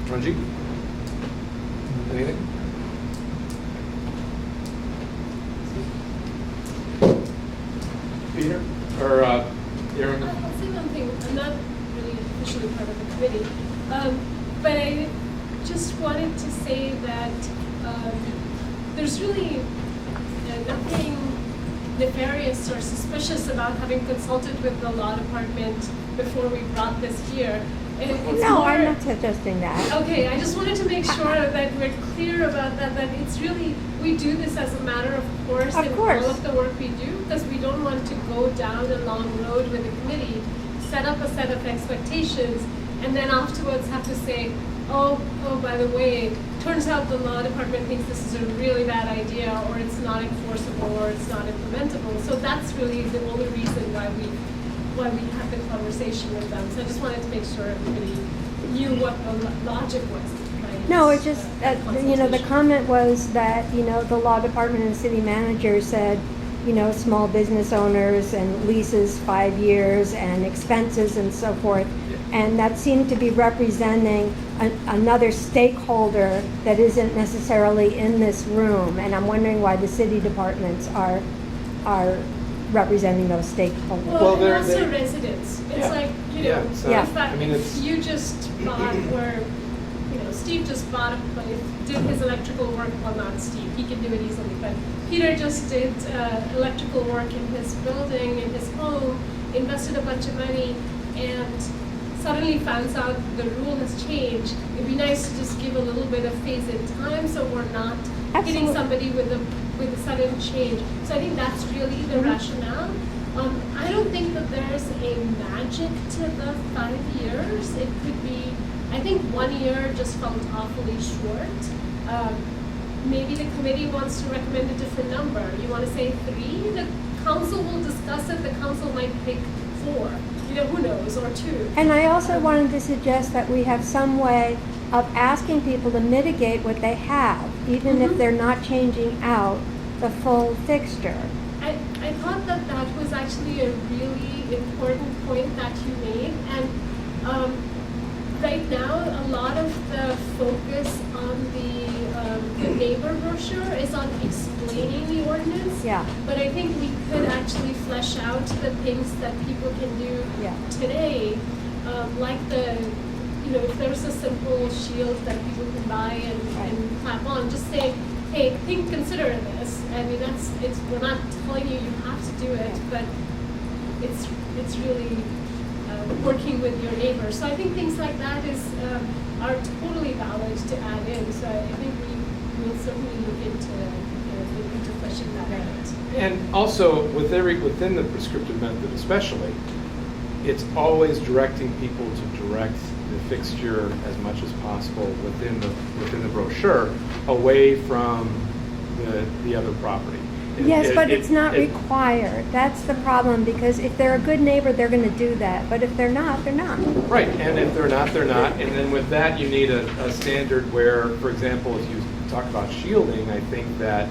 Ranjit? Anything? Peter? Or Aaron? I'll say one thing. I'm not really officially part of the committee, but I just wanted to say that there's really nothing nefarious or suspicious about having consulted with the law department before we brought this here. It's No, more, I'm not suggesting that. Okay, I just wanted to make sure that we're clear about that, that it's really, we do this as a matter of course Of in course. all of the work we do, because we don't want to go down a long road with the committee, set up a set of expectations, and then afterwards have to say, oh, by the way, turns out the law department thinks this is a really bad idea, or it's not enforceable, or it's not implementable. So that's really the only reason why we had the conversation with them. So I just wanted to make sure everybody knew what the logic was. Right? No, it's just, the comment was that, the law department and the city manager said, small business owners and leases 5 years and expenses and so forth. And that seemed to be representing another stakeholder that isn't necessarily in this room. And I'm wondering why the city departments are representing those stakeholders. Well, Well, and also residents. It's Yeah. like, Yeah, so, Yeah. in fact, I mean, it's- if you just bought, or, Steve just bought a place, did his electrical work, well, not Steve, he can do it easily, but Peter just did electrical work in his building, in his home, invested a bunch of money, and suddenly finds out the rule has changed. It'd be nice to just give a little bit of phase in time, so we're not hitting Absolutely. somebody with a sudden change. So I think that's really the rationale. I don't think that there's a magic to the 5 years. It could be, I think 1 year just felt awfully short. Maybe the committee wants to recommend a different number. You want to say 3? The council will discuss it. The council might pick 4. Who knows, or 2. And I also wanted to suggest that we have some way of asking people to mitigate what they have, even if they're not changing out the full fixture. I thought that was actually a really important point that you made, and right now a lot of the focus on the neighbor brochure is on explaining the ordinance. Yeah. But I think we could actually flesh out the things that people can do Yeah. today, like if there's a simple shield that people can buy and clap on, just say, hey, consider this. I mean, we're not telling you have to do it, but it's really working with your neighbors. So I think things like that are totally valid to add in. So I think we will certainly look into fleshing that out. And also, within the prescriptive method especially, it's always directing people to direct the fixture as much as possible within the brochure, away from the other property. Yes, but it's not required. That's the problem, because if they're a good neighbor, they're going to do that. But if they're not, they're not. Right, and if they're not, they're not. And then with that, you need a standard where, for example, if you talk about shielding, I think that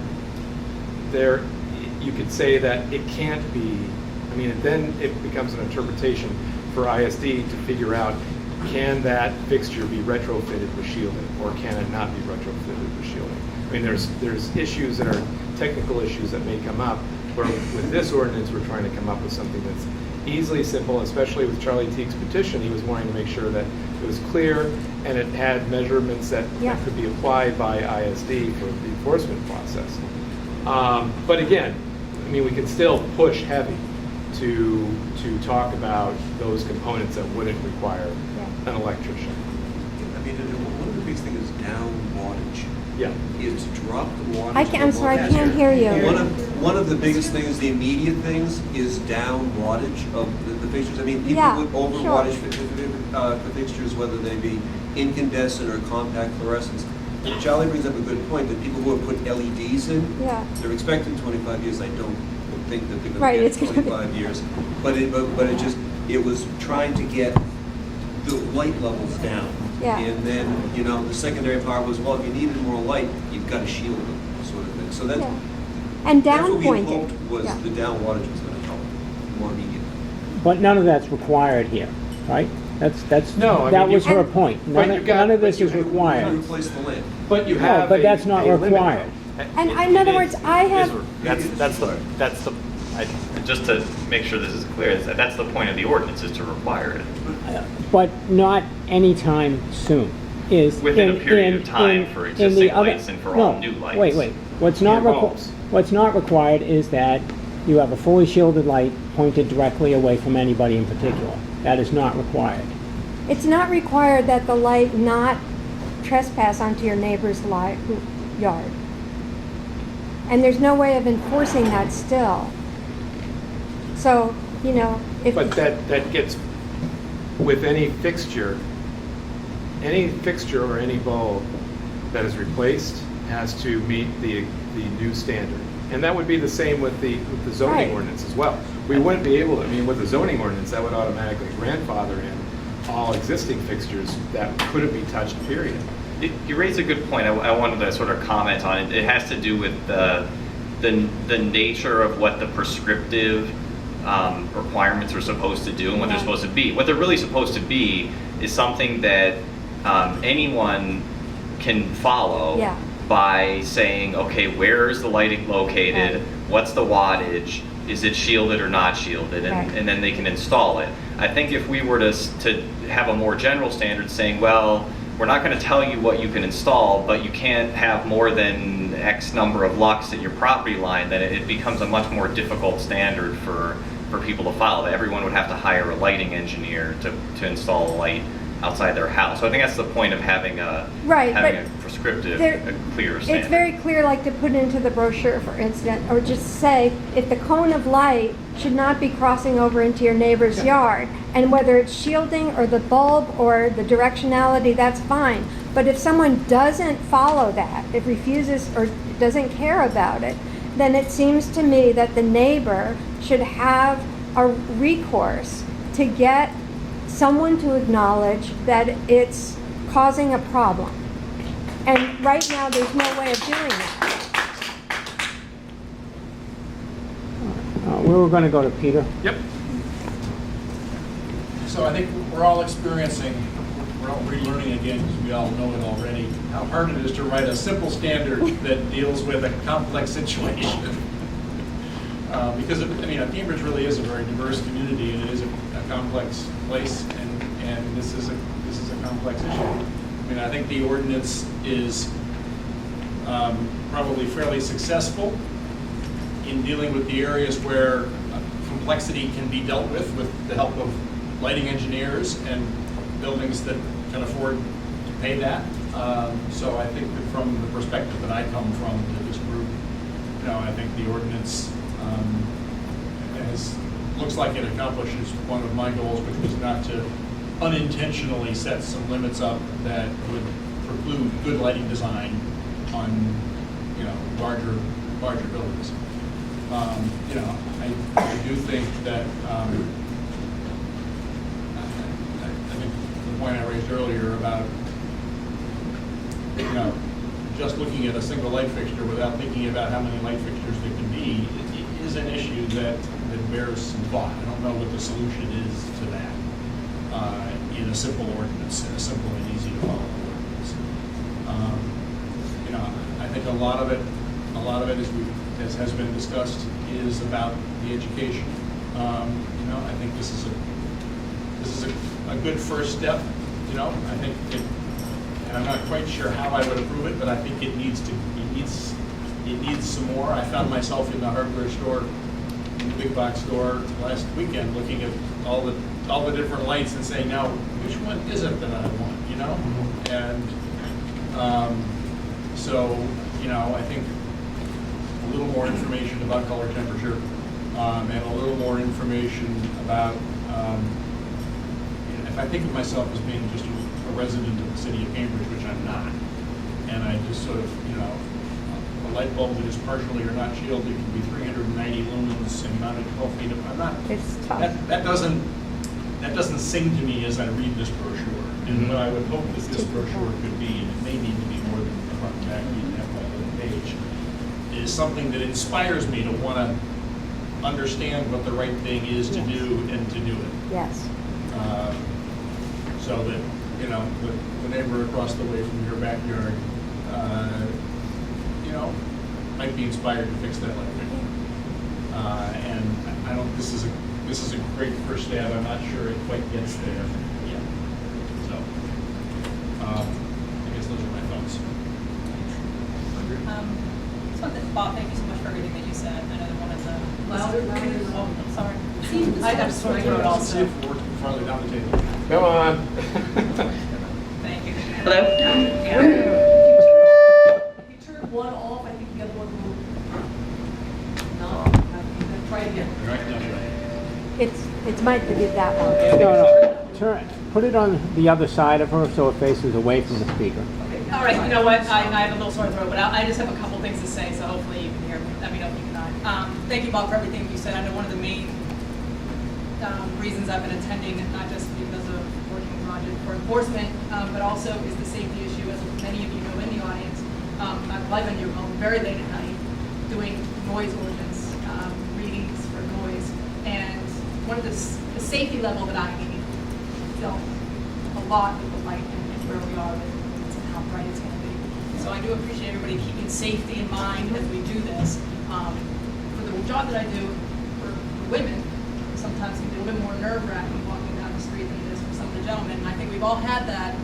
you could say that it can't be, then it becomes an interpretation for ISD to figure out, can that fixture be retrofitted with shielding, or can it not be retrofitted with shielding? There's issues that are technical issues that may come up, where with this ordinance, we're trying to come up with something that's easily simple, especially with Charlie Teague's petition. He was wanting to make sure that it was clear and it had measurements that could be applied by ISD for the enforcement process. But again, we can still push heavy to talk about those components that wouldn't require an electrician. One of the biggest things is down wattage. Yeah. Is drop the wattage. I'm sorry, I can't hear you. One of the biggest things, the immediate things, is down wattage of the fixtures. People Yeah, with over sure. wattage for fixtures, whether they be incandescent or compact fluorescents. Charlie brings up a good point that people who have put LEDs in, they're expecting 25 years. I don't think that they're going to get 25 years. But it was trying to get the light levels down. Yeah. And then, the secondary part was, well, if you needed more light, you've got to shield them, sort of thing. So that's, And that's down what we pointing. hoped was the down wattage was going to help more immediate. But none of that's required here, right? No, I mean, that you- was her And- point. But you got- None of but this you- is You required. replace the lamp. But you No, have but a- that's not a limit, required. though. And in other words, I have, That's the, just to make sure this is clear, that's the point of the ordinance, is to require it. But not anytime soon. Is Within a in- period in- of time in- for in the existing other- lights and for no, all new lights. Wait. What's Involves. not required is that you have a fully shielded light pointed directly away from anybody in particular. That is not required. it's not required that the light not trespass onto your neighbor's yard. And there's no way of enforcing that still. So, you know, if. But that gets, with any fixture or any bulb that is replaced has to meet the new standard. And that would be the same with the zoning Right. ordinance as well. We wouldn't be able, I mean, with the zoning ordinance, that would automatically grandfather in all existing fixtures that couldn't be touched, period. You raise a good point. I wanted to sort of comment on it. It has to do with the nature of what the prescriptive requirements are supposed to do and what they're supposed to be. What they're really supposed to be is something that anyone can follow Yeah. by saying, okay, where is the lighting located? Right. What's the wattage? Is it shielded or not shielded? Right. And then they can install it. I think if we were to have a more general standard saying, well, we're not going to tell you what you can install, but you can't have more than X number of lux at your property line, then it becomes a much more difficult standard for people to follow. Everyone would have to hire a lighting engineer to install a light outside their house. So I think that's the point of having a Right, having but a prescriptive, there- a clear standard. It's very clear, like to put into the brochure, for instance, or just say, if the cone of light should not be crossing over into your neighbor's yard, and whether it's shielding or the bulb or the directionality, that's fine. But if someone doesn't follow that, if refuses or doesn't care about it, then it seems to me that the neighbor should have a recourse to get someone to acknowledge that it's causing a problem. And right now, there's no way of doing that. We were going to go to Peter. Yep. So I think we're all experiencing, we're all relearning again, because we all know it already, how hard it is to write a simple standard that deals with a complex situation. Because, Cambridge really is a very diverse community, and it is a complex place, and this is a complex issue. I think the ordinance is probably fairly successful in dealing with the areas where complexity can be dealt with the help of lighting engineers and buildings that can afford to pay that. So I think that from the perspective that I come from to this group, I think the ordinance looks like it accomplishes one of my goals, which was not to unintentionally set some limits up that would preclude good lighting design on, larger buildings. I do think that I think the point I raised earlier about just looking at a single light fixture without thinking about how many light fixtures there can be is an issue that bears some thought. I don't know what the solution is to that in a simple ordinance, in a simple and easy to follow ordinance. I think a lot of it, as has been discussed, is about the education. I think this is a good first step. I think and I'm not quite sure how I would approve it, but I think it needs some more. I found myself in the hardware store, in the big box store last weekend, looking at all the different lights and saying, now, which one is it that I want? And so I think a little more information about color temperature and a little more information about. If I think of myself as being just a resident of the city of Cambridge, which I'm not, and I just sort of, a light bulb that is partially or not shielded can be 390 lumens and mounted 12 feet up. I'm not. It's tough. That doesn't sing to me as I read this brochure. And what I would hope that this brochure could be, and it may need to be more than the front and back, even have that little page, is something that inspires me to want to understand what the right thing is to do and to do it. Yes. so that, you know, the neighbor across the way from your backyard, you know, might be inspired to fix that light fixture. And I don't, this is a great first stab. I'm not sure it quite gets there yet. So, I guess those are my thoughts. Bob, thank you so much for everything that you said. I know that one of the I'm sorry. I just want to go See also. if we're working farther down the table. Come on. Thank you. Hello? Yeah. If you turn one off, I think the other one will not. Try again. Right, that's right. It's might be that one. No, put it on the other side of her so it faces away from the speaker. All right, you know what, I have a little sore throat, but I just have a couple things to say, so hopefully you can hear me. Let me know if you cannot. Thank you, Bob, for everything you said. I know one of the main reasons I've been attending, not just because of working with Roger for enforcement, but also is the safety issue, as many of you know in the audience. I've lived in your home very late at night, doing noise ordinance, readings for noise, and one of the safety level that I need, felt a lot with the light and where we are with how bright it's going to be. So I do appreciate everybody keeping safety in mind as we do this. For the job that I do for women, sometimes it can be a little bit more nerve-wracking walking down the street than it is for some of the gentlemen. And I think we've all had that,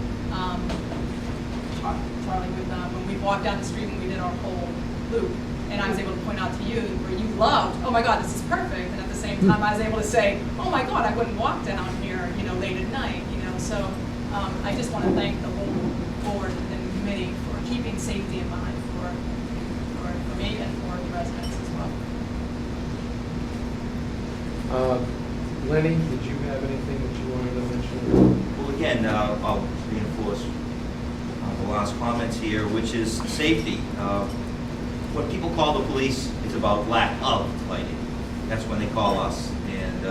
Charlie, with when we walked down the street when we did our whole loop. And I was able to point out to you where you loved, oh my God, this is perfect. And at the same time, I was able to say, oh my God, I wouldn't walk down here, you know, late at night, you know. So I just want to thank the whole board and committee for keeping safety in mind for me and for the residents as well. Lenny, did you have anything that you wanted to mention? Well, again, I'll reinforce the last comments here, which is safety. What people call the police is about lack of lighting. That's when they call us, and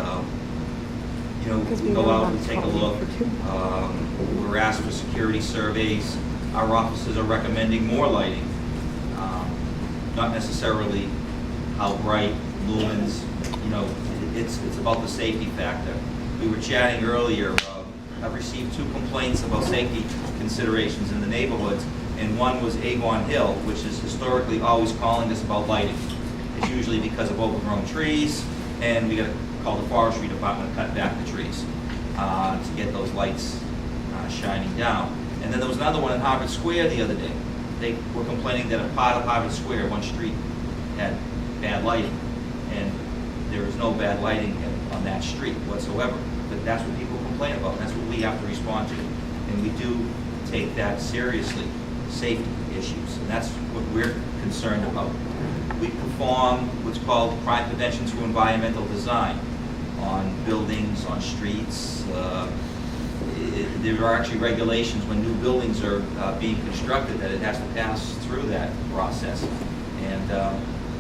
you know, we go out, we take a look. We're asked for security surveys. Our officers are recommending more lighting, not necessarily how bright, lumens. You know, it's about the safety factor. We were chatting earlier. I've received 2 complaints about safety considerations in the neighborhoods, and one was Avon Hill, which is historically always calling us about lighting. It's usually because of overgrown trees, and we got to call the forestry department to cut back the trees to get those lights shining down. And then there was another one in Harvard Square the other day. They were complaining that a part of Harvard Square, one street, had bad lighting, and there is no bad lighting on that street whatsoever. But that's what people complain about. That's what we have to respond to, and we do take that seriously. Safety issues, and that's what we're concerned about. We perform what's called crime prevention through environmental design on buildings, on streets. There are actually regulations when new buildings are being constructed that it has to pass through that process, and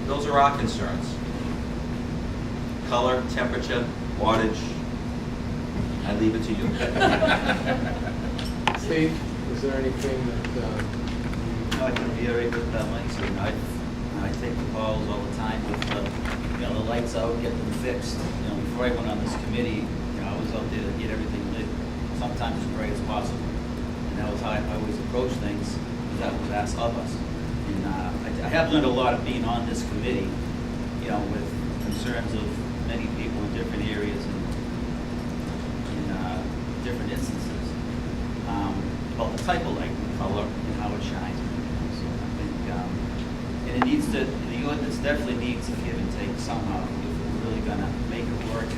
those are our concerns. Color, temperature, wattage, I leave it to you. Steve, is there anything that I can reiterate what Mike said. I take the calls all the time with you know, the lights out, get them fixed. You know, before I went on this committee, you know, I was out there to get everything lit, sometimes as bright as possible. And that was how I always approach things. That was asked of us. And I have learned a lot of being on this committee. You know, with concerns of many people in different areas and in different instances about the type of light, the color, and how it shines. And it needs to, the ordinance definitely needs to give and take somehow if we're really going to make it work. You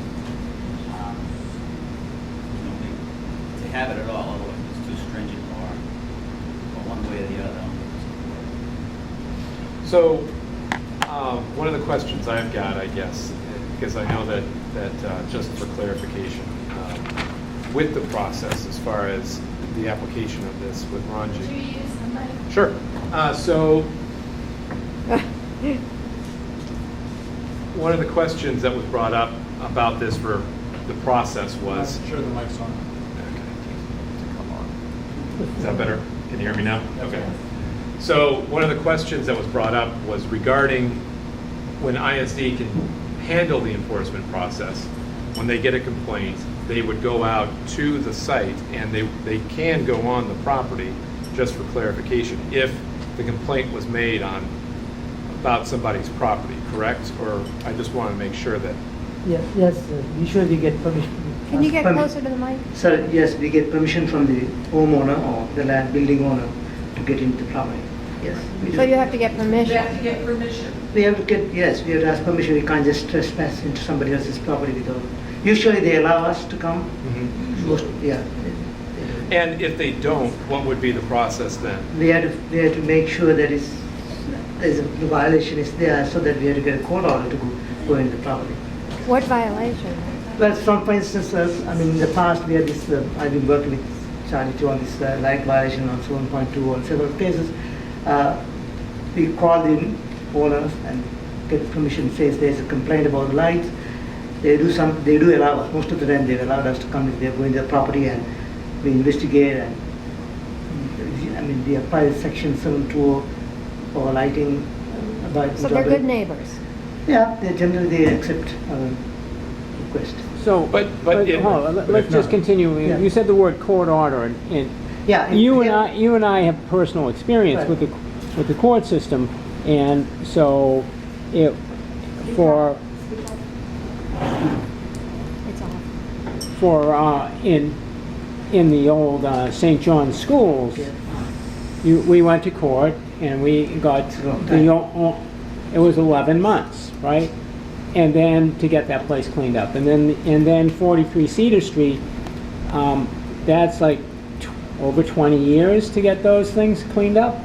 know, to have it at all, otherwise it's too stringent or one way or the other. So, one of the questions I've got, I guess, because I know that just for clarification, with the process as far as the application of this with Ranji. Could you use somebody? Sure. So, one of the questions that was brought up about this for the process was. I'm sure the mic's on. Is that better? Can you hear me now? Okay. So one of the questions that was brought up was regarding when ISD can handle the enforcement process when they get a complaint they would go out to the site and they can go on the property, just for clarification, if the complaint was made about somebody's property, correct? Or I just want to make sure that, Yes, usually we get permission. Can you get closer to the mic? Sir, yes, we get permission from the homeowner or the land building owner to get into the property. Yes. we do. So you have to get permission. get permission. We have to get, yes, we have to ask permission. We can't just trespass into somebody else's property without. Usually they allow us to come. Most, yeah. they do. and if they don't, what would be the process then? We had to make sure that the violation is there, so that we had to get a court order to go into the property. What violation? Well, for instance, in the past we had this, I've been working with Charlie too on this light violation on 7.2 on several cases. We call the owners and get permission, says there's a complaint about the lights. They do allow us, most of the time they've allowed us to come if they're going to their property and we investigate and, we apply section 720 for lighting. So they're good neighbors. Yeah, they accept our request. So, But hold on, let's just continue. Yeah. You said the word court order, and Yeah. you and I have personal experience Right. with the court system, and so for It's off. in the old St. John's schools, we went to court and we got it was 11 months, right? And then to get that place cleaned up, and then 43 Cedar Street, that's like over 20 years to get those things cleaned up,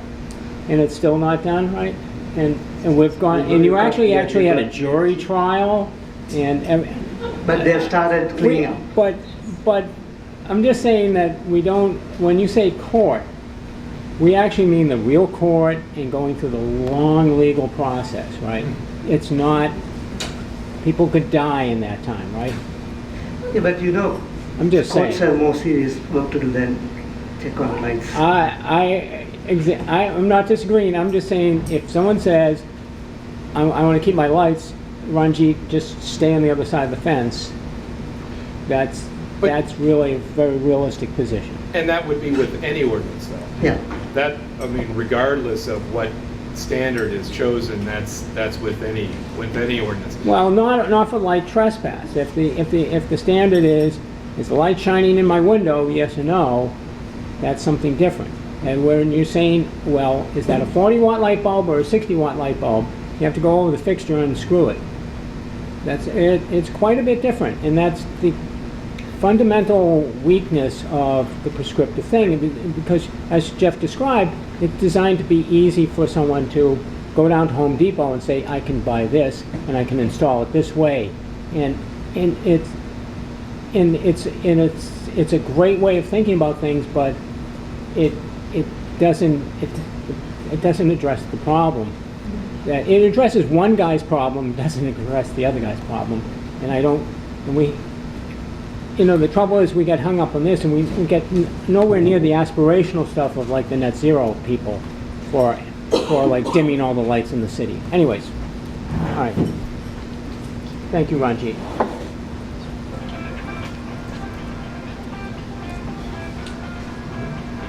and it's still not done, right? And we've gone, and you actually had a jury trial, and But they've started cleaning up. but I'm just saying that we don't, when you say court, we actually mean the real court and going through the long legal process, right? It's not, people could die in that time, right? Yeah, but I'm just saying. courts have more serious work to do than check on lights. I'm not disagreeing, I'm just saying, if someone says, I want to keep my lights, Ranjit, just stay on the other side of the fence, that's really a very realistic position. And that would be with any ordinance though. Yeah. That, regardless of what standard is chosen, that's with any ordinance. Well, not for light trespass. If the standard is the light shining in my window, yes or no, that's something different. And when you're saying, well, is that a 40-watt light bulb or a 60-watt light bulb, you have to go over the fixture and unscrew it. It's quite a bit different, and that's the fundamental weakness of the prescriptive thing, because as Jeff described, it's designed to be easy for someone to go down to Home Depot and say, I can buy this and I can install it this way, and it's a great way of thinking about things, but it doesn't address the problem. That it addresses one guy's problem, doesn't address the other guy's problem, the trouble is we get hung up on this and we get nowhere near the aspirational stuff of like the net zero people for like dimming all the lights in the city. Anyways, all right. Thank you, Ranjit.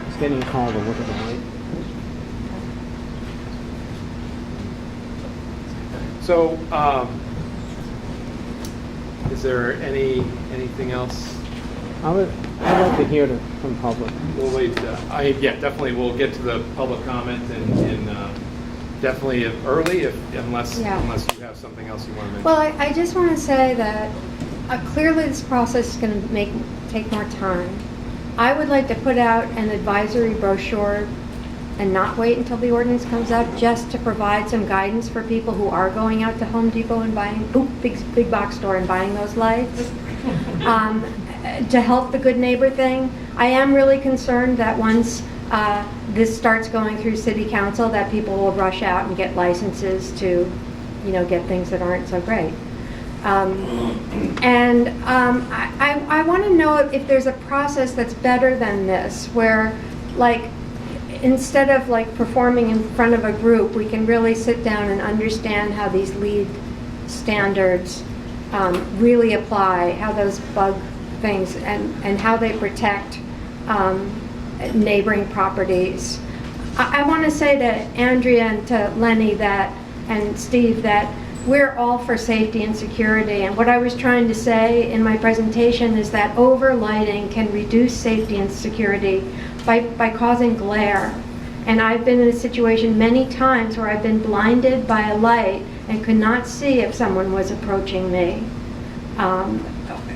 It's getting called to look at the light. So, is there anything else? I'd like to hear from public. We'll wait. Definitely we'll get to the public comment and definitely early unless you have something else you want to mention. Well, I just want to say that clearly this process is going to take more time. I would like to put out an advisory brochure and not wait until the ordinance comes out, just to provide some guidance for people who are going out to Home Depot and buying, big box store and buying those lights. To help the good neighbor thing. I am really concerned that once this starts going through city council, that people will rush out and get licenses to, get things that aren't so great. I want to know if there's a process that's better than this, where, like, instead of like performing in front of a group, we can really sit down and understand how these lead standards really apply, how those bug things and how they protect neighboring properties. I want to say to Andrea and to Lenny and Steve that we're all for safety and security, and what I was trying to say in my presentation is that overlighting can reduce safety and security by causing glare. And I've been in a situation many times where I've been blinded by a light and could not see if someone was approaching me,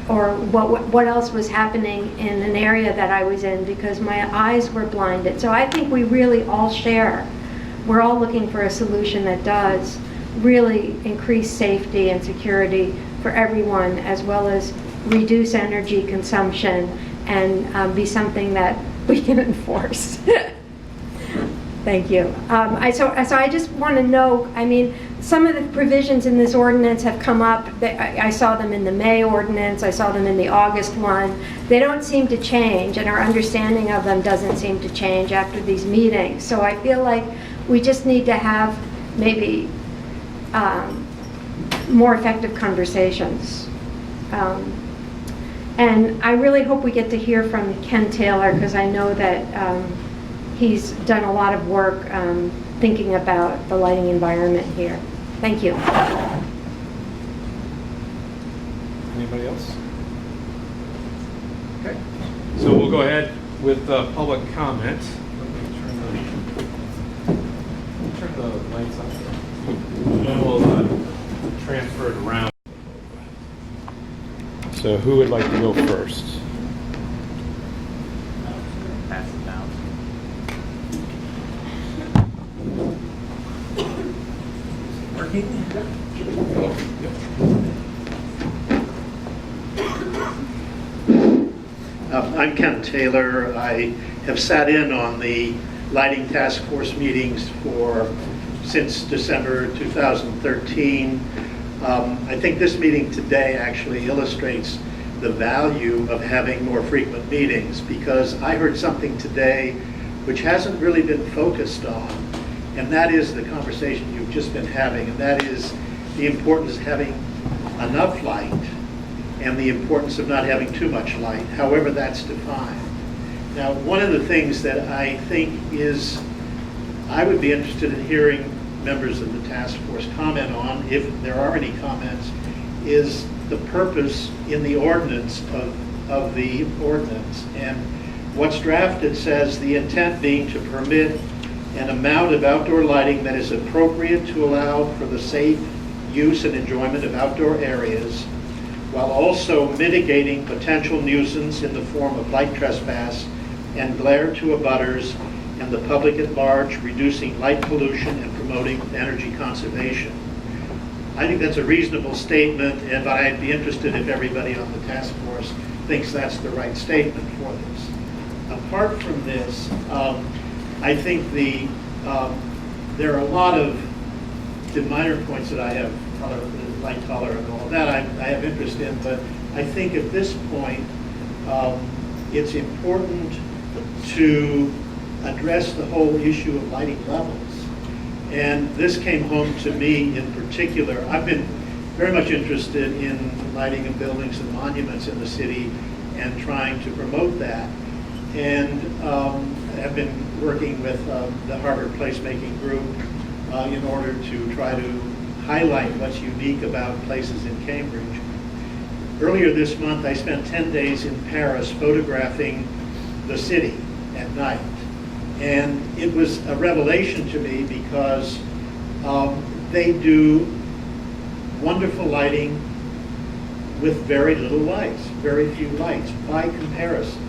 or what else was happening in an area that I was in, because my eyes were blinded. So I think we really all share. We're all looking for a solution that does really increase safety and security for everyone, as well as reduce energy consumption and be something that we can enforce. Thank you. So I just want to know, I mean, some of the provisions in this ordinance have come up. I saw them in the May ordinance, I saw them in the August one. They don't seem to change, and our understanding of them doesn't seem to change after these meetings. So I feel like we just need to have maybe more effective conversations. And I really hope we get to hear from Ken Taylor, because I know that he's done a lot of work thinking about the lighting environment here. Thank you. Anybody else? Okay, so we'll go ahead with public comment. Let me turn the lights on. Then we'll transfer it around. So who would like to go first? Pass it down. Working? I'm Ken Taylor. I have sat in on the lighting task force meetings since December 2013. I think this meeting today actually illustrates the value of having more frequent meetings, because I heard something today which hasn't really been focused on, and that is the conversation you've just been having, and that is the importance of having enough light and the importance of not having too much light, however that's defined. Now, one of the things that I think I would be interested in hearing members of the task force comment on, if there are any comments, is the purpose in the ordinance of the ordinance. And what's drafted says the intent being to permit an amount of outdoor lighting that is appropriate to allow for the safe use and enjoyment of outdoor areas, while also mitigating potential nuisance in the form of light trespass and glare to abutters and the public at large, reducing light pollution and promoting energy conservation. I think that's a reasonable statement, but I'd be interested if everybody on the task force thinks that's the right statement for this. Apart from this, I think there are a lot of the minor points that I have, light color and all of that, I have interest in, but I think at this point, it's important to address the whole issue of lighting levels. And this came home to me in particular. I've been very much interested in lighting of buildings and monuments in the city and trying to promote that. And have been working with the Harvard Placemaking Group in order to try to highlight what's unique about places in Cambridge. Earlier this month, I spent 10 days in Paris photographing the city at night. And it was a revelation to me, because they do wonderful lighting with very little lights, very few lights by comparison.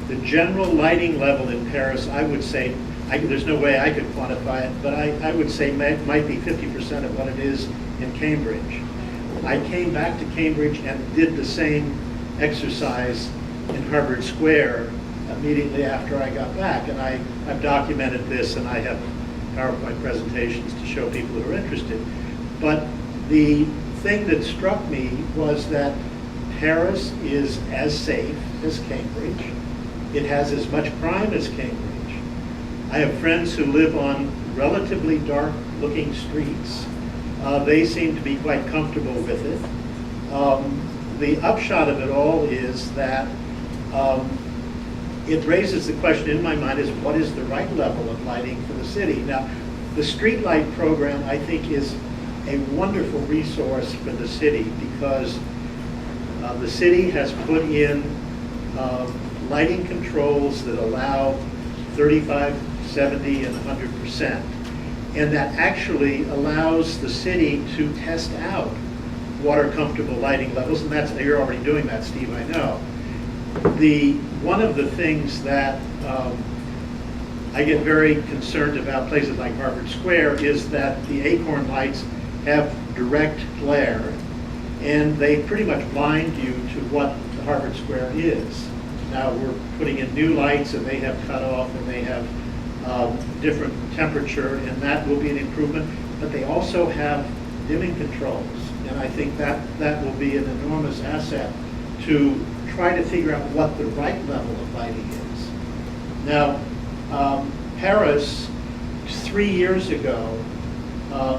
The general lighting level in Paris, I would say, there's no way I could quantify it, but I would say might be 50% of what it is in Cambridge. I came back to Cambridge and did the same exercise in Harvard Square immediately after I got back, and I've documented this, and I have PowerPoint presentations to show people who are interested. But the thing that struck me was that Paris is as safe as Cambridge. It has as much crime as Cambridge. I have friends who live on relatively dark-looking streets. They seem to be quite comfortable with it. the upshot of it all is that it raises the question in my mind is what is the right level of lighting for the city? Now, the street light program, I think, is a wonderful resource for the city because the city has put in lighting controls that allow 35, 70, and 100%. And that actually allows the city to test out water comfortable lighting levels, and you're already doing that, Steve, I know. One of the things that I get very concerned about places like Harvard Square is that the Acorn lights have direct glare, and they pretty much blind you to what the Harvard Square is. Now we're putting in new lights, and they have cutoff, and they have different temperature, and that will be an improvement. But they also have dimming controls, and I think that will be an enormous asset to try to figure out what the right level of lighting is. Now, Paris, 3 years ago,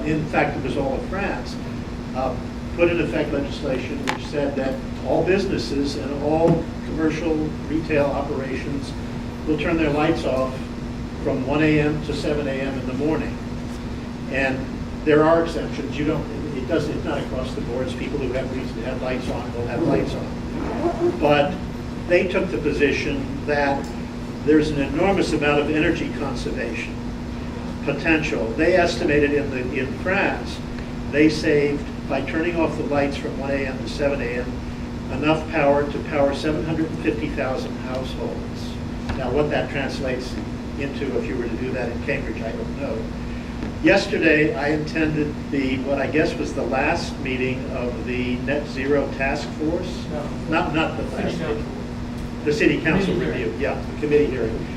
in fact, it was all of France, put in effect legislation which said that all businesses and all commercial retail operations will turn their lights off from 1 a.m. to 7 a.m. in the morning. And there are exceptions. It's not across the board. It's people who have reason to have lights on will have lights on. But they took the position that there's an enormous amount of energy conservation potential. They estimated in France, they saved, by turning off the lights from 1 a.m. to 7 a.m., enough power to power 750,000 households. Now, what that translates into, if you were to do that in Cambridge, I don't know. Yesterday, I attended what I guess was the last meeting of the Net Zero Task Force. No. Not the last meeting. The City Council review, yeah, the committee hearing.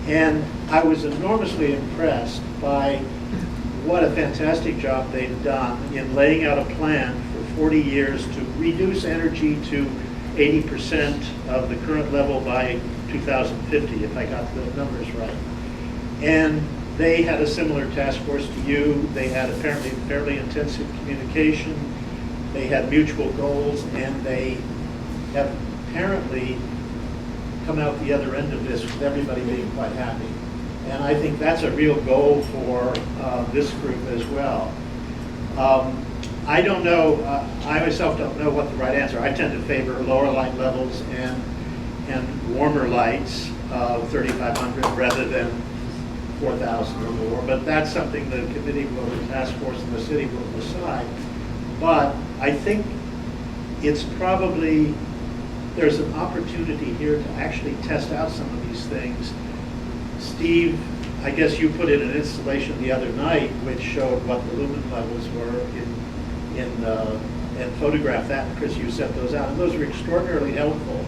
And I was enormously impressed by what a fantastic job they've done in laying out a plan for 40 years to reduce energy to 80% of the current level by 2050, if I got the numbers right. And they had a similar task force to you. They had apparently fairly intensive communication. They had mutual goals, and they have apparently come out the other end of this with everybody being quite happy. And I think that's a real goal for this group as well. I don't know, I myself don't know what the right answer. I tend to favor lower light levels and warmer lights of 3,500 rather than 4,000 or more, but that's something the committee will, the task force and the city will decide. But I think it's probably, there's an opportunity here to actually test out some of these things. Steve, I guess you put in an installation the other night which showed what the lumen levels were and photographed that, and Chris, you sent those out, and those were extraordinarily helpful.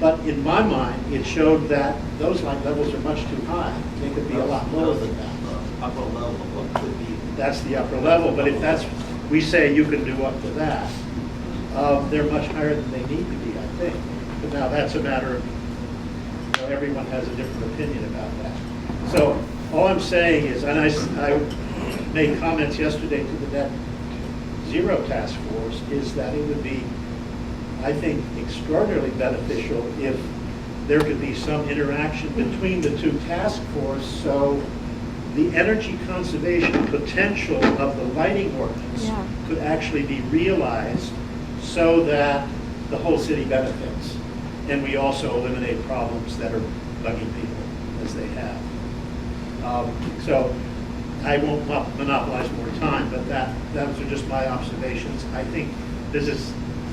But in my mind, it showed that those light levels are much too high. They could be a lot lower than that. Upper level of what could be. That's the upper level, but if that's, we say you can do up to that, they're much higher than they need to be, I think. But now that's a matter of, everyone has a different opinion about that. So all I'm saying is, and I made comments yesterday to the Net Zero Task Force, is that it would be, I think, extraordinarily beneficial if there could be some interaction between the two task forces, so the energy conservation potential of the lighting ordinance could actually be realized so that the whole city benefits. And we also eliminate problems that are bugging people, as they have. So I won't monopolize more time, but those are just my observations. I think this is,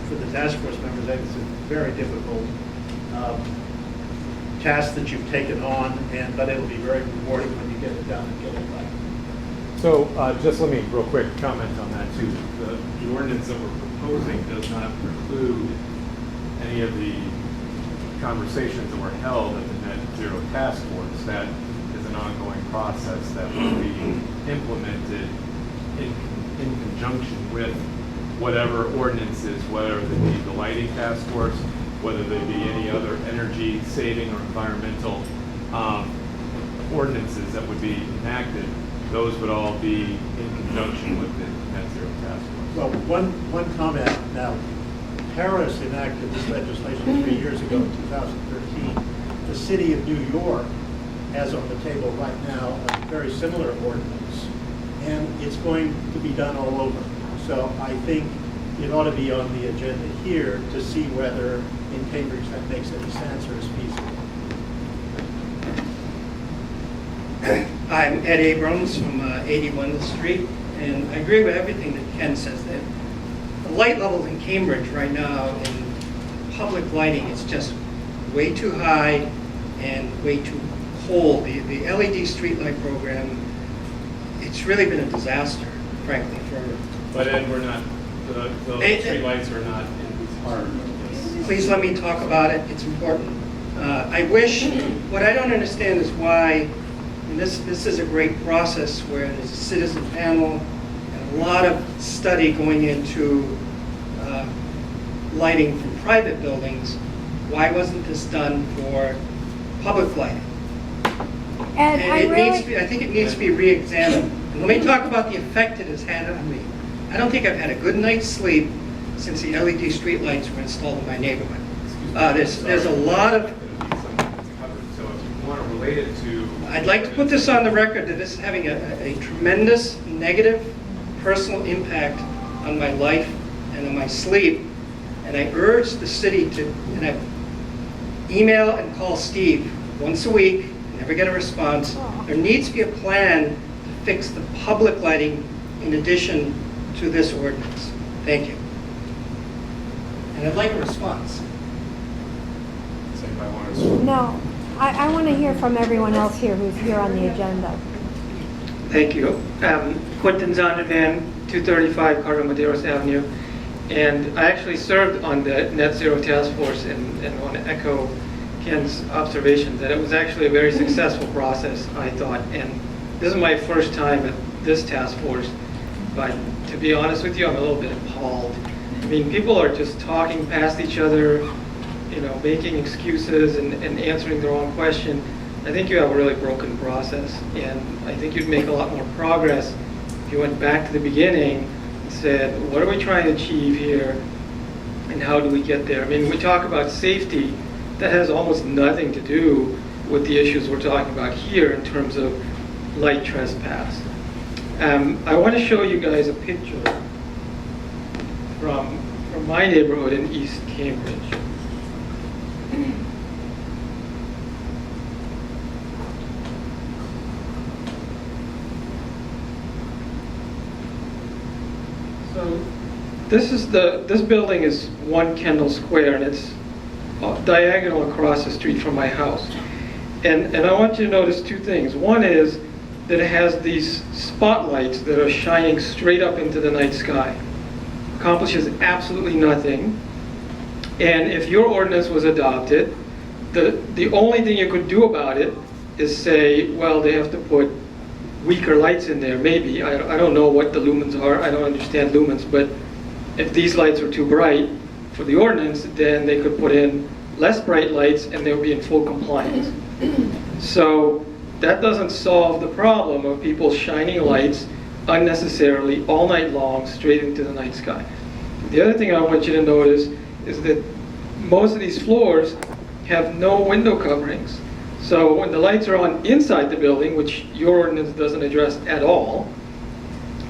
for the task force members, I think it's a very difficult task that you've taken on, but it'll be very rewarding when you get it done and get it right. So just let me real quick comment on that too. The ordinance that we're proposing does not preclude any of the conversations that were held at the Net Zero Task Force. That is an ongoing process that will be implemented in conjunction with whatever ordinances, whether they be the lighting task force, whether they be any other energy saving or environmental ordinances that would be enacted. Those would all be in conjunction with the Net Zero Task Force. Well, one comment now, Paris enacted this legislation 3 years ago, in 2013. The city of New York has on the table right now a very similar ordinance, and it's going to be done all over. So I think it ought to be on the agenda here to see whether in Cambridge that makes any sense or is feasible. I'm Ed Abrams from 81st Street, and I agree with everything that Ken says. That the light levels in Cambridge right now in public lighting is just way too high and way too cold. The LED streetlight program, it's really been a disaster, frankly, for. But Ed, we're not, the streetlights are not in part of this. Please let me talk about it. It's important. I wish, what I don't understand is why, and this is a great process where there's a citizen panel and a lot of study going into lighting from private buildings. Why wasn't this done for public lighting? And I think it needs to be re-examined. And let me talk about the effect it has had on me. I don't think I've had a good night's sleep since the LED streetlights were installed in my neighborhood. There's a lot of. So if you want to relate it to. I'd like to put this on the record that this is having a tremendous negative personal impact on my life and on my sleep. And I urge the city to, and I email and call Steve once a week, never get a response. There needs to be a plan to fix the public lighting in addition to this ordinance. Thank you. And I'd like a response. Does anybody want to? No, I want to hear from everyone else here who's here on the agenda. Thank you. Quentin Zondervan, 235 Carter Medeiros Avenue. And I actually served on the Net Zero Task Force and want to echo Ken's observation that it was actually a very successful process, I thought. And this is my first time at this task force, but to be honest with you, I'm a little bit appalled. I mean, people are just talking past each other, you know, making excuses and answering the wrong question. I think you have a really broken process, and I think you'd make a lot more progress if you went back to the beginning and said, what are we trying to achieve here, and how do we get there? I mean, we talk about safety. That has almost nothing to do with the issues we're talking about here in terms of light trespass. I want to show you guys a picture from my neighborhood in East Cambridge. So this building is 1 Kendall Square, and it's diagonal across the street from my house. And I want you to notice two things. One is that it has these spotlights that are shining straight up into the night sky. Accomplishes absolutely nothing. And if your ordinance was adopted, the only thing you could do about it is say, well, they have to put weaker lights in there, maybe. I don't know what the lumens are. I don't understand lumens, but if these lights are too bright for the ordinance, then they could put in less bright lights and they would be in full compliance. So that doesn't solve the problem of people shining lights unnecessarily all night long straight into the night sky. The other thing I want you to notice is that most of these floors have no window coverings. So when the lights are on inside the building, which your ordinance doesn't address at all,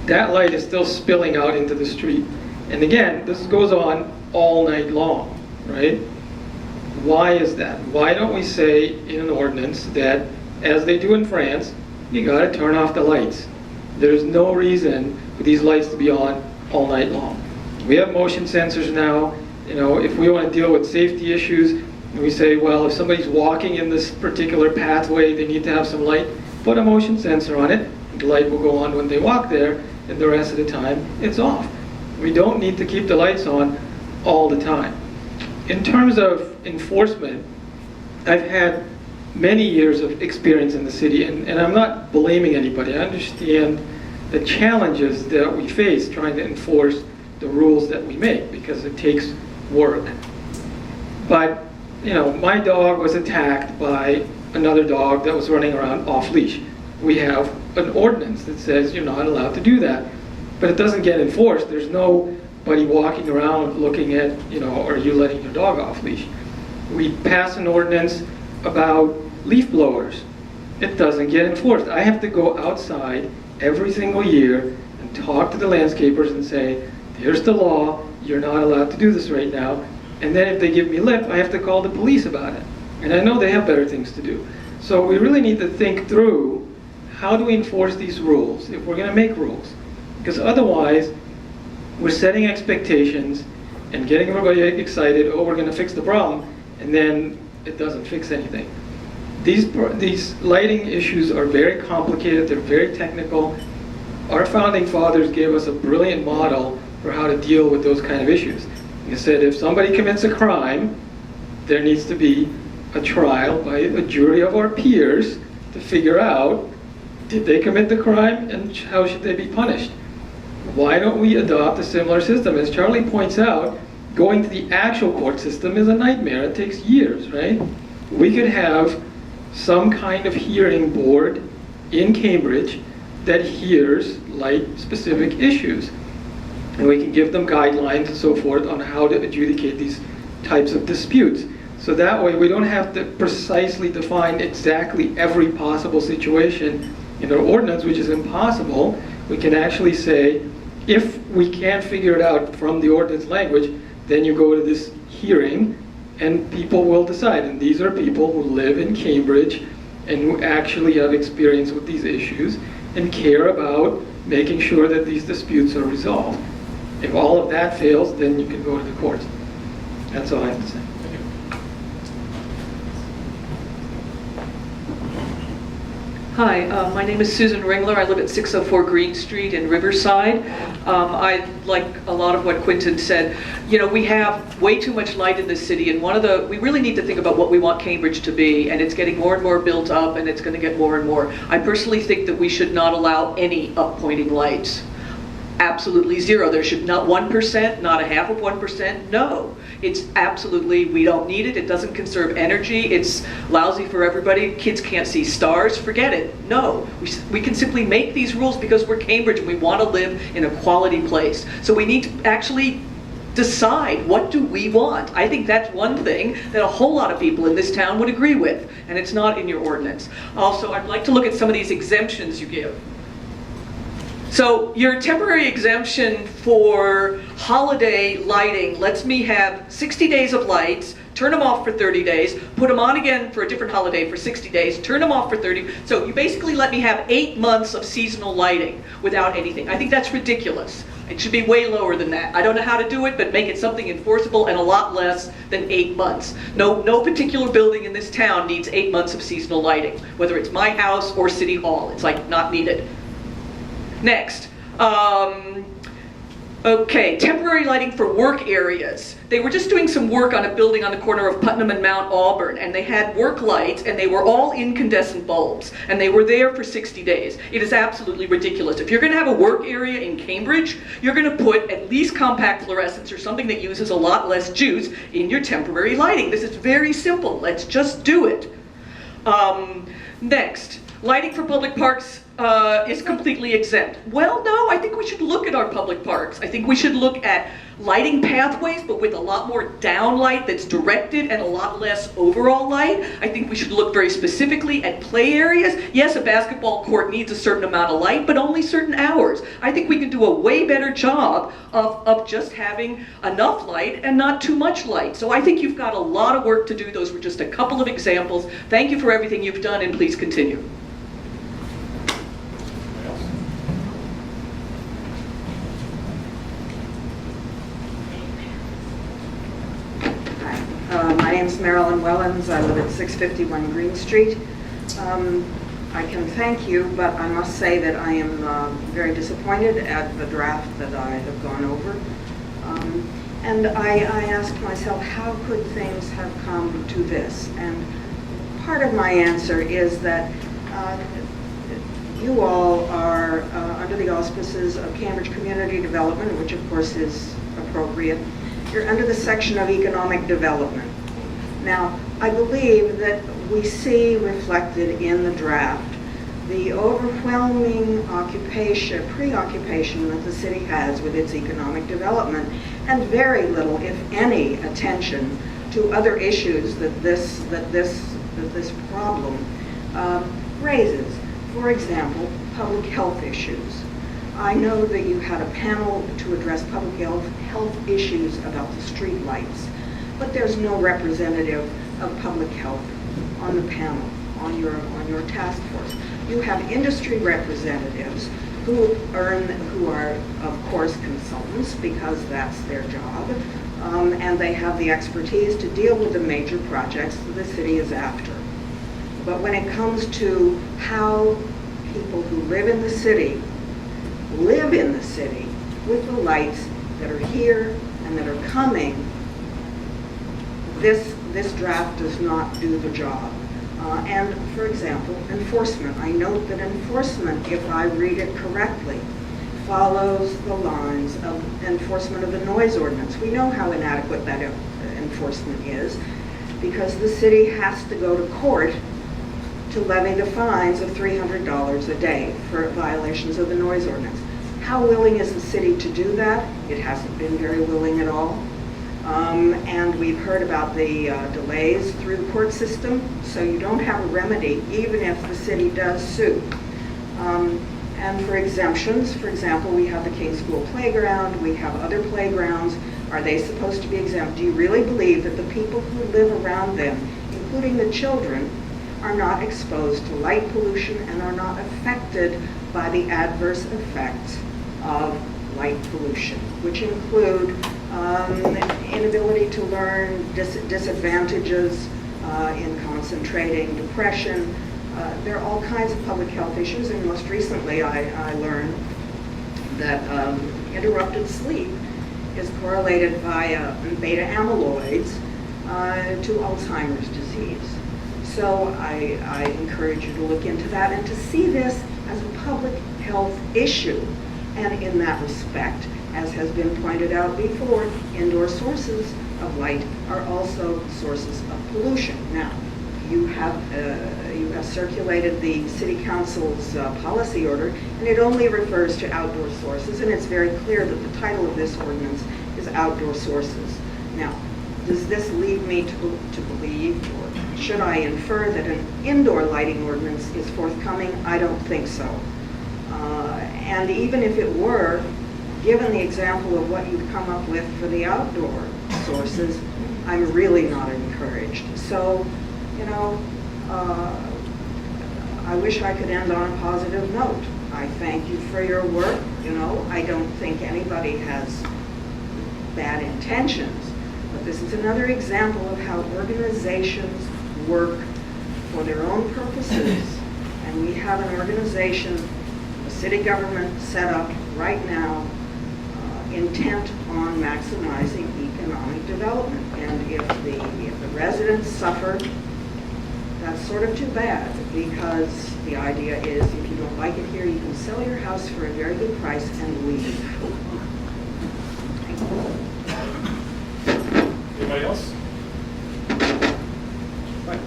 that light is still spilling out into the street. And again, this goes on all night long, right? Why is that? Why don't we say in an ordinance that, as they do in France, you gotta turn off the lights? There's no reason for these lights to be on all night long. We have motion sensors now. You know, if we want to deal with safety issues, and we say, well, if somebody's walking in this particular pathway, they need to have some light, put a motion sensor on it. The light will go on when they walk there, and the rest of the time, it's off. We don't need to keep the lights on all the time. In terms of enforcement, I've had many years of experience in the city, and I'm not blaming anybody. I understand the challenges that we face trying to enforce the rules that we make, because it takes work. But, you know, my dog was attacked by another dog that was running around off leash. We have an ordinance that says you're not allowed to do that, but it doesn't get enforced. There's no somebody walking around looking at, are you letting your dog off leash? We pass an ordinance about leaf blowers. It doesn't get enforced. I have to go outside every single year and talk to the landscapers and say, here's the law, you're not allowed to do this right now. And then if they give me lip, I have to call the police about it. And I know they have better things to do. So we really need to think through, how do we enforce these rules if we're going to make rules? Because otherwise, we're setting expectations and getting everybody excited, oh, we're going to fix the problem, and then it doesn't fix anything. These lighting issues are very complicated, they're very technical. Our founding fathers gave us a brilliant model for how to deal with those kind of issues. They said if somebody commits a crime, there needs to be a trial by a jury of our peers to figure out, did they commit the crime and how should they be punished? Why don't we adopt a similar system? As Charlie points out, going to the actual court system is a nightmare. It takes years, right? We could have some kind of hearing board in Cambridge that hears light-specific issues. And we can give them guidelines and so forth on how to adjudicate these types of disputes. So that way we don't have to precisely define exactly every possible situation in our ordinance, which is impossible. We can actually say, if we can't figure it out from the ordinance language, then you go to this hearing and people will decide. And these are people who live in Cambridge and who actually have experience with these issues and care about making sure that these disputes are resolved. If all of that fails, then you can go to the courts. That's all I have to say. Hi, my name is Susan Ringler. I live at 604 Green Street in Riverside. I like a lot of what Quinton said. We have way too much light in this city, and we really need to think about what we want Cambridge to be, and it's getting more and more built up, and it's going to get more and more. I personally think that we should not allow any up-pointing lights. Absolutely zero. There should not 1%, not a half of 1%. No. It's absolutely, we don't need it. It doesn't conserve energy. It's lousy for everybody. Kids can't see stars. Forget it. No. We can simply make these rules because we're Cambridge and we want to live in a quality place. So we need to actually decide, what do we want? I think that's one thing that a whole lot of people in this town would agree with, and it's not in your ordinance. Also, I'd like to look at some of these exemptions you give. So your temporary exemption for holiday lighting lets me have 60 days of lights, turn them off for 30 days, put them on again for a different holiday for 60 days, turn them off for 30. So you basically let me have 8 months of seasonal lighting without anything. I think that's ridiculous. It should be way lower than that. I don't know how to do it, but make it something enforceable and a lot less than 8 months. No particular building in this town needs 8 months of seasonal lighting, whether it's my house or City Hall. It's like not needed. Next, okay, temporary lighting for work areas. They were just doing some work on a building on the corner of Putnam and Mount Auburn, and they had work lights, and they were all incandescent bulbs, and they were there for 60 days. It is absolutely ridiculous. If you're going to have a work area in Cambridge, you're going to put at least compact fluorescents or something that uses a lot less juice in your temporary lighting. This is very simple. Let's just do it. Next, lighting for public parks is completely exempt. Well, no, I think we should look at our public parks. I think we should look at lighting pathways, but with a lot more downlight that's directed and a lot less overall light. I think we should look very specifically at play areas. Yes, a basketball court needs a certain amount of light, but only certain hours. I think we can do a way better job of just having enough light and not too much light. So I think you've got a lot of work to do. Those were just a couple of examples. Thank you for everything you've done, and please continue. My name's Marilyn Wellens. I live at 651 Green Street. I can thank you, but I must say that I am very disappointed at the draft that I have gone over. And I asked myself, how could things have come to this? And part of my answer is that you all are under the auspices of Cambridge Community Development, which of course is appropriate. You're under the section of economic development. Now, I believe that we see reflected in the draft the overwhelming preoccupation that the city has with its economic development, and very little, if any, attention to other issues that this problem raises. For example, public health issues. I know that you had a panel to address public health issues about the street lights, but there's no representative of public health on the panel, on your task force. You have industry representatives who are of course consultants because that's their job, and they have the expertise to deal with the major projects that the city is after. But when it comes to how people who live in the city with the lights that are here and that are coming, this draft does not do the job. And for example, enforcement. I note that enforcement, if I read it correctly, follows the lines of enforcement of the noise ordinance. We know how inadequate that enforcement is because the city has to go to court to levy the fines of $300 a day for violations of the noise ordinance. How willing is the city to do that? It hasn't been very willing at all. And we've heard about the delays through the court system, so you don't have a remedy even if the city does sue. And for exemptions, for example, we have the King School Playground, we have other playgrounds. Are they supposed to be exempt? Do you really believe that the people who live around them, including the children, are not exposed to light pollution and are not affected by the adverse effects of light pollution, which include inability to learn, disadvantages in concentrating, depression. There are all kinds of public health issues, and most recently I learned that interrupted sleep is correlated via beta amyloids to Alzheimer's disease. So I encourage you to look into that and to see this as a public health issue. And in that respect, as has been pointed out before, indoor sources of light are also sources of pollution. Now, you have circulated the City Council's policy order, and it only refers to outdoor sources, and it's very clear that the title of this ordinance is outdoor sources. Now, does this lead me to believe, or should I infer that an indoor lighting ordinance is forthcoming? I don't think so. And even if it were, given the example of what you've come up with for the outdoor sources, I'm really not encouraged. So, you know, I wish I could end on a positive note. I thank you for your work. You know, I don't think anybody has bad intentions, but this is another example of how organizations work for their own purposes. And we have an organization, a city government set up right now, intent on maximizing economic development. And if the residents suffer, that's sort of too bad, because the idea is if you don't like it here, you can sell your house for a very good price and leave. Thank you. Anybody else? Right.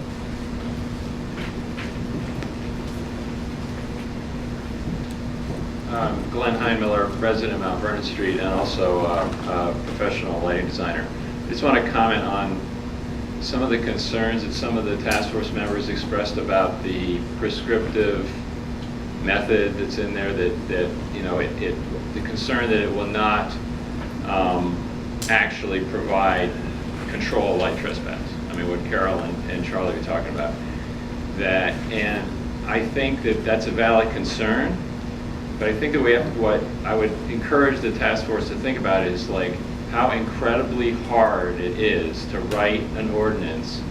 Glenn Heinmiller, resident of Mount Vernon Street and also a professional lighting designer. I just want to comment on some of the concerns that some of the task force members expressed about the prescriptive method that's in there, that you know, the concern that it will not actually provide control of light trespass. I mean, what Carol and Charlie were talking about. That, and I think that that's a valid concern. But I think that we have, what I would encourage the task force to think about is like how incredibly hard it is to write an ordinance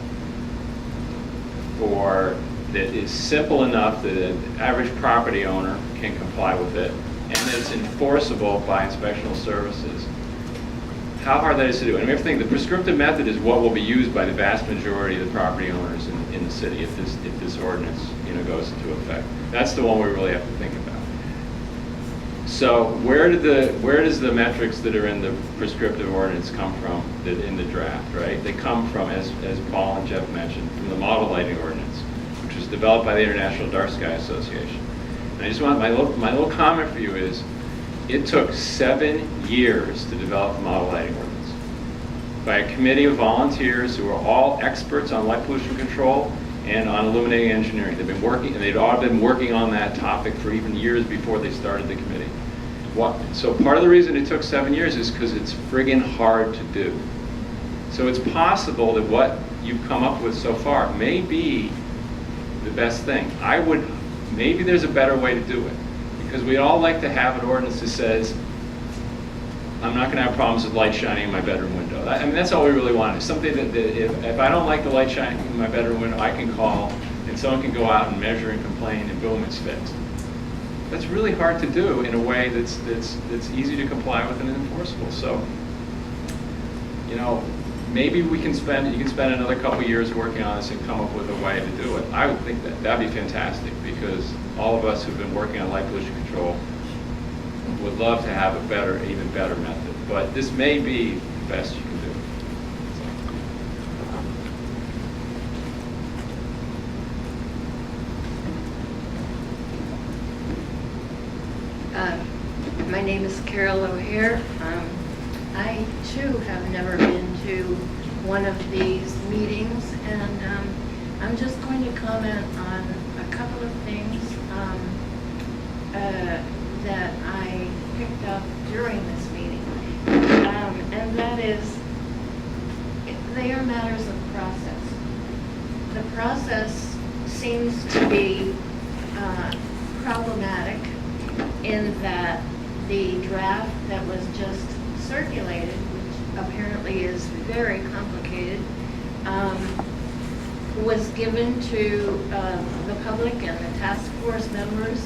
that is simple enough that an average property owner can comply with it, and that it's enforceable by inspectional services. How hard that is to do. And we have to think the prescriptive method is what will be used by the vast majority of the property owners in the city if this ordinance, you know, goes into effect. That's the one we really have to think about. So where does the metrics that are in the prescriptive ordinance come from that in the draft, right? They come from, as Paul and Jeff mentioned, from the model lighting ordinance, which was developed by the International Dark Sky Association. And I just want, my little comment for you is, it took 7 years to develop a model lighting ordinance by a committee of volunteers who are all experts on light pollution control and on illuminating engineering. They've been working, and they'd all been working on that topic for even years before they started the committee. So part of the reason it took 7 years is because it's friggin' hard to do. So it's possible that what you've come up with so far may be the best thing. Maybe there's a better way to do it. Because we all like to have an ordinance that says, I'm not going to have problems with light shining in my bedroom window. I mean, that's all we really want. It's something that if I don't like the light shining in my bedroom window, I can call and someone can go out and measure and complain and boom, it's fixed. That's really hard to do in a way that's easy to comply with and enforceable. So, you know, maybe you can spend another couple years working on this and come up with a way to do it. I would think that'd be fantastic, because all of us who've been working on light pollution control would love to have a better, even better method. But this may be the best you can do. My name is Carol O'Hare. I too have never been to one of these meetings, and I'm just going to comment on a couple of things that I picked up during this meeting, and that is, they are matters of process. The process seems to be problematic in that the draft that was just circulated, which apparently is very complicated, was given to the public and the task force members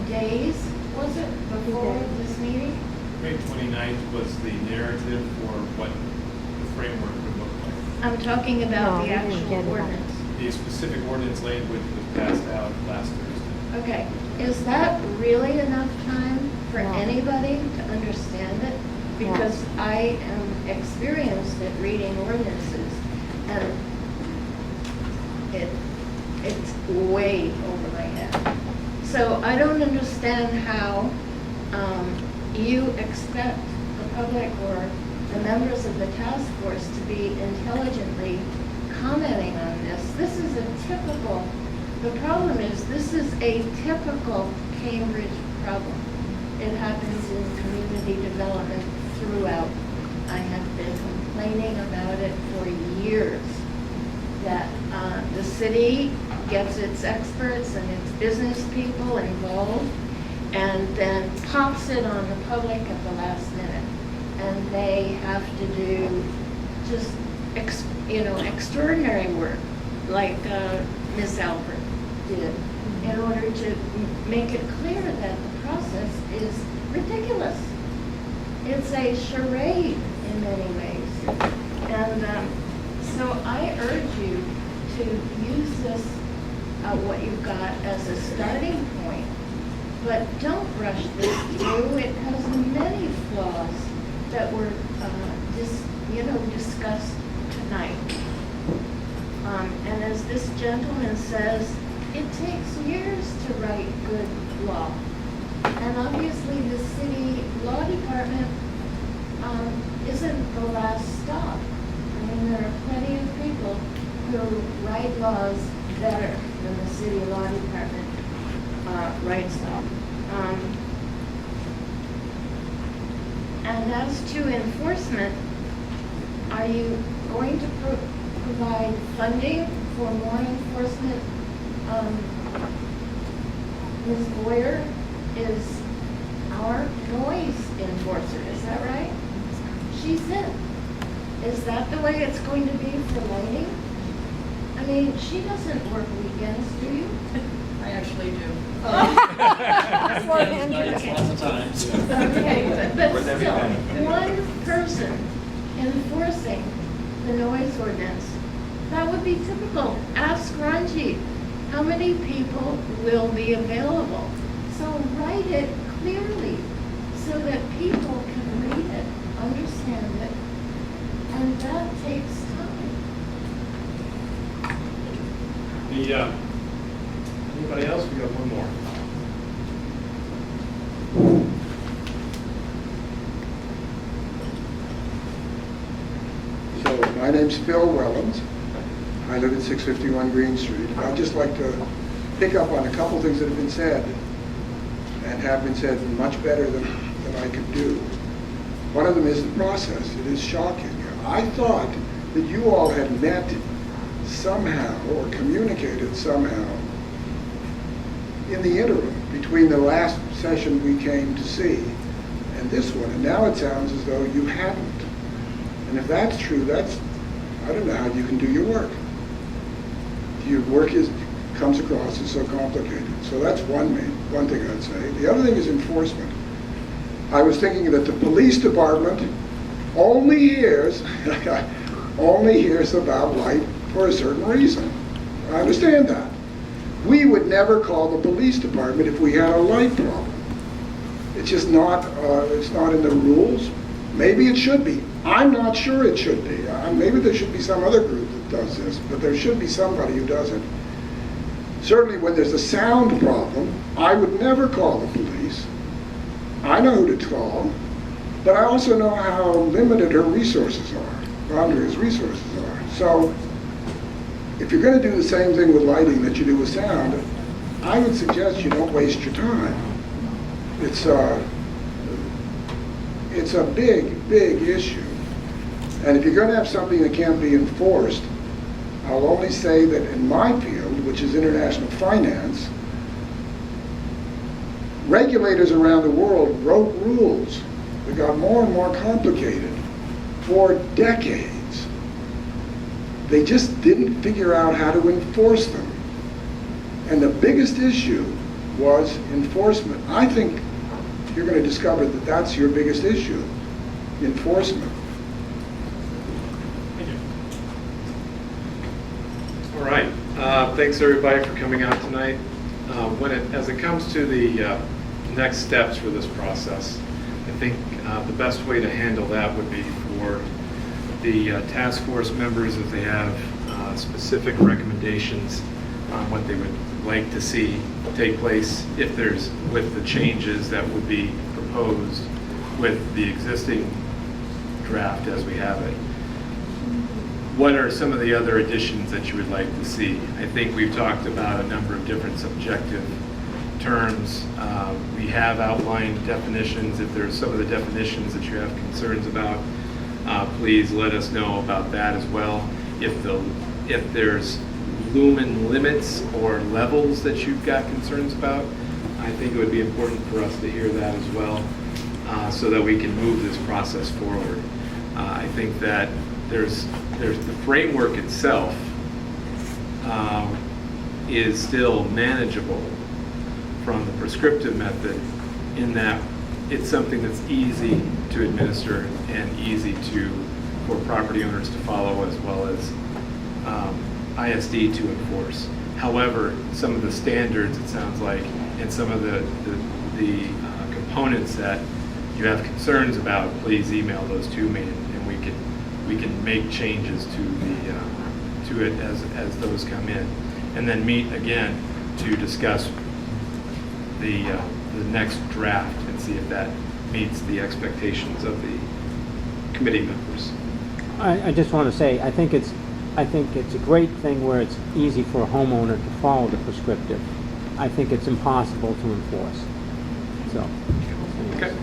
days, was it, before this meeting? May 29th was the narrative for what the framework would look like. I'm talking about No, the we didn't actual get it. ordinance. The specific ordinance language was passed out last Thursday. Okay, is that really enough time for No. anybody to understand it? Because I am experienced at reading ordinances, and it's way over my head. So I don't understand how you expect the public or the members of the task force to be intelligently commenting on this. This is the problem is this is a typical Cambridge problem. It happens in community development throughout. I have been complaining about it for years, that the city gets its experts and its business people involved and then pops it on the public at the last minute. And they have to do just extraordinary work, like Ms. Alpert did, in order to make it clear that the process is ridiculous. It's a charade in many ways. And so I urge you to use this, what you've got, as a starting point. But don't rush this through. It has many flaws that were discussed tonight. And as this gentleman says, it takes years to write good law. And obviously the city law department isn't the last stop. I mean, there are plenty of people who write laws better than the city law department writes them. And as to enforcement, are you going to provide funding for more enforcement? Ms. Boyer is our noise enforcer, is that right? She's in. Is that the way it's going to be for lighting? I mean, she doesn't work weekends, do you? I actually do. Lots of times. Okay, but still, one person enforcing the noise ordinance, that would be typical. Ask Ranjit, how many people will be available? So write it clearly so that people can read it, understand it, and that takes time. Anybody else? We got one more. So my name's Phil Wellens. I live at 651 Green Street. I'd just like to pick up on a couple things that have been said and have been said much better than I could do. One of them is the process. It is shocking. I thought that you all had met somehow or communicated somehow in the interim between the last session we came to see and this one, and now it sounds as though you hadn't. And if that's true, I don't know how you can do your work. Your work comes across as so complicated. So that's one thing I'd say. The other thing is enforcement. I was thinking that the police department only hears about light for a certain reason. I understand that. We would never call the police department if we had a light problem. It's just not. It's not in the rules. Maybe it should be. I'm not sure it should be. Maybe there should be some other group that does this, but there should be somebody who does it. Certainly when there's a sound problem, I would never call the police. I know who to call, but I also know how limited her resources are, Andrea's resources are. So if you're going to do the same thing with lighting that you do with sound, I would suggest you don't waste your time. It's a big, big issue. And if you're going to have something that can't be enforced, I'll only say that in my field, which is international finance, regulators around the world wrote rules that got more and more complicated for decades. They just didn't figure out how to enforce them. And the biggest issue was enforcement. I think you're going to discover that that's your biggest issue, enforcement. All right. Thanks everybody for coming out tonight. As it comes to the next steps for this process, I think the best way to handle that would be for the task force members, if they have specific recommendations on what they would like to see take place, if there's, with the changes that would be proposed with the existing draft as we have it. What are some of the other additions that you would like to see? I think we've talked about a number of different subjective terms. We have outlined definitions. If there's some of the definitions that you have concerns about, please let us know about that as well. If there's lumen limits or levels that you've got concerns about, I think it would be important for us to hear that as well, so that we can move this process forward. I think that there's the framework itself is still manageable from the prescriptive method, in that it's something that's easy to administer and easy for property owners to follow, as well as ISD to enforce. However, some of the standards, it sounds like, and some of the components that you have concerns about, please email those to me, and we can make changes to it as those come in, and then meet again to discuss the next draft and see if that meets the expectations of the committee members. I just want to say, I think it's a great thing where it's easy for a homeowner to follow the prescriptive. I think it's impossible to enforce. So. Okay.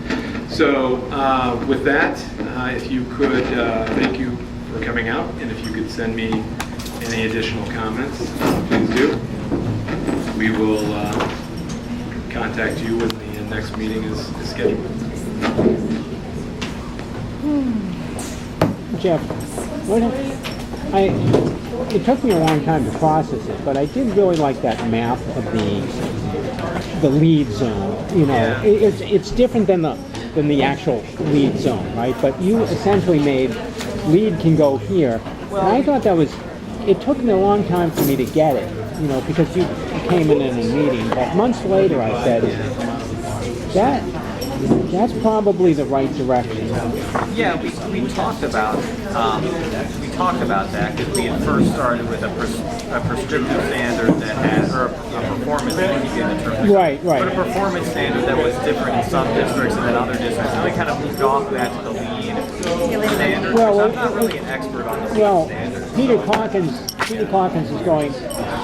So with that, if you could, thank you for coming out, and if you could send me any additional comments, please do. We will contact you when the next meeting is scheduled. Jeff, it took me a long time to process it, but I did really like that map of the lead zone. You know, it's different than the actual lead zone, right? But you essentially made lead can go here. And I thought that was. It took me a long time for me to get it, you know, because you came in a meeting. But months later, I said that's probably the right direction. Yeah, we talked about that because we had first started with a prescriptive standard that had, or a performance, I keep getting the term mixed up. Right. But a performance standard that was different in some districts and then other districts, and they kind of moved off that to the lead standard. Well, I'm not really an expert on the lead Well, standard. Peter Calkins is going,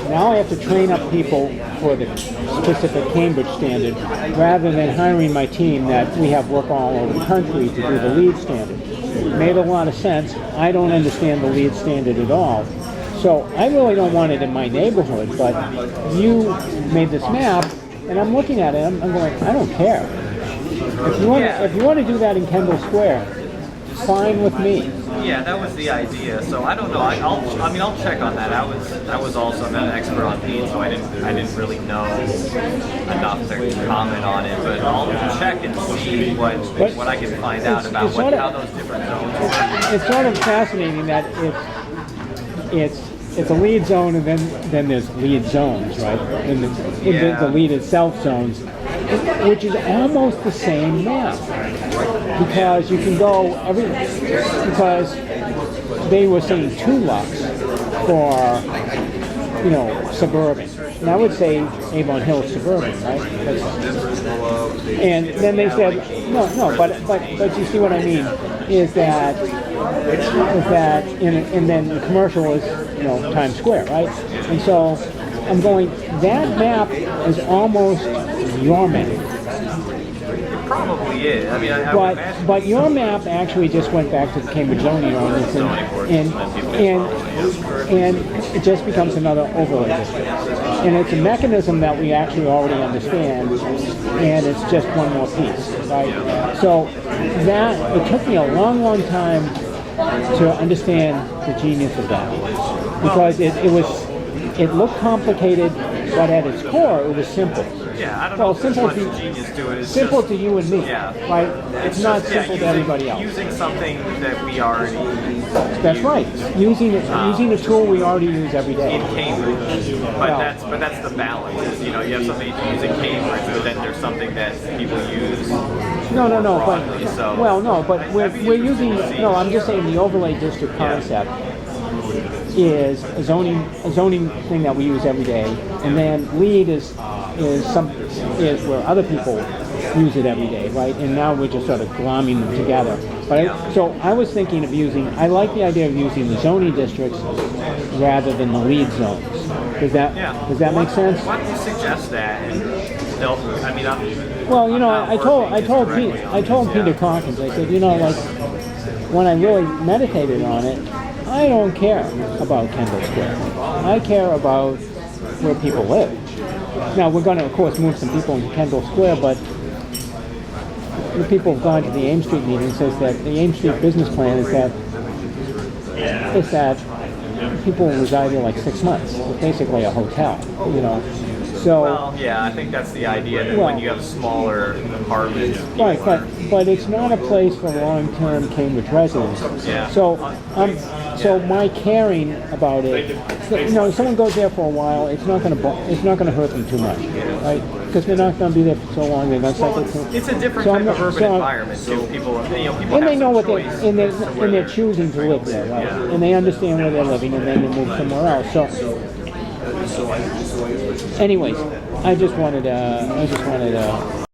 now I have to train up people for the specific Cambridge standard, rather than hiring my team that we have work all over the country to do the lead standard. It made a lot of sense. I don't understand the lead standard at all. So I really don't want it in my neighborhood, but you made this map, and I'm looking at it, I'm going, I don't care. If you want to do that in Kendall Square, fine with me. Yeah, that was the idea. So I don't know. I'll check on that. I was also not an expert on peat, so I didn't really know enough to comment on it. But I'll check and see what I can find out about how those different zones work. It's sort of fascinating that it's a lead zone, and then there's lead zones, right? And the lead itself zones, which is almost the same map, because you can go because they were saying 2 lux for suburban. And I would say Avon Hill suburban, right? And then they said no, but you see what I mean is that and then the commercial is Times Square, right? And so I'm going, that map is almost your map. Probably is. I mean, I would imagine. But your map actually just went back to the Cambridge zoning ordinance, and it just becomes another overlay district. And it's a mechanism that we actually already understand, and it's just one more piece, right? So it took me a long time to understand the genius of that, because it looked complicated, but at its core it was simple. Yeah, I don't know if there's much genius to it. It's simple just, to you and me, right? It's not simple to everybody else. Using something that we already That's right. Using a tool we already use every day. In Cambridge, but that's the balance. You have something you use in Cambridge, but then there's something that people use. But we're using. No, I'm just saying the overlay district concept is a zoning thing that we use every day, and then lead is where other people use it every day, right? And now we're just sort of glomming them together. But so I was thinking of I like the idea of using the zoning districts rather than the lead zones. Does that make sense? Why don't you suggest that? I told Peter Calkins, I said, when I really meditated on it, I don't care about Kendall Square. I care about where people live. Now, we're going to, of course, move some people into Kendall Square, but the people who have gone to the Ames Street meeting says that the Ames Street business plan is that people reside there like 6 months. It's basically a hotel, So, I think that's the idea, that when you have smaller apartments. Right, but it's not a place for long-term Cambridge residents. Yeah. So my caring about it, if someone goes there for a while, it's not going to hurt them too much, right? Because they're not going to be there for so long. They're not cycle through. It's a different type of urban environment, so people have and they know what they're choosing to live there, right? And they understand where they're living, and then they move somewhere else. So, anyways, I just wanted to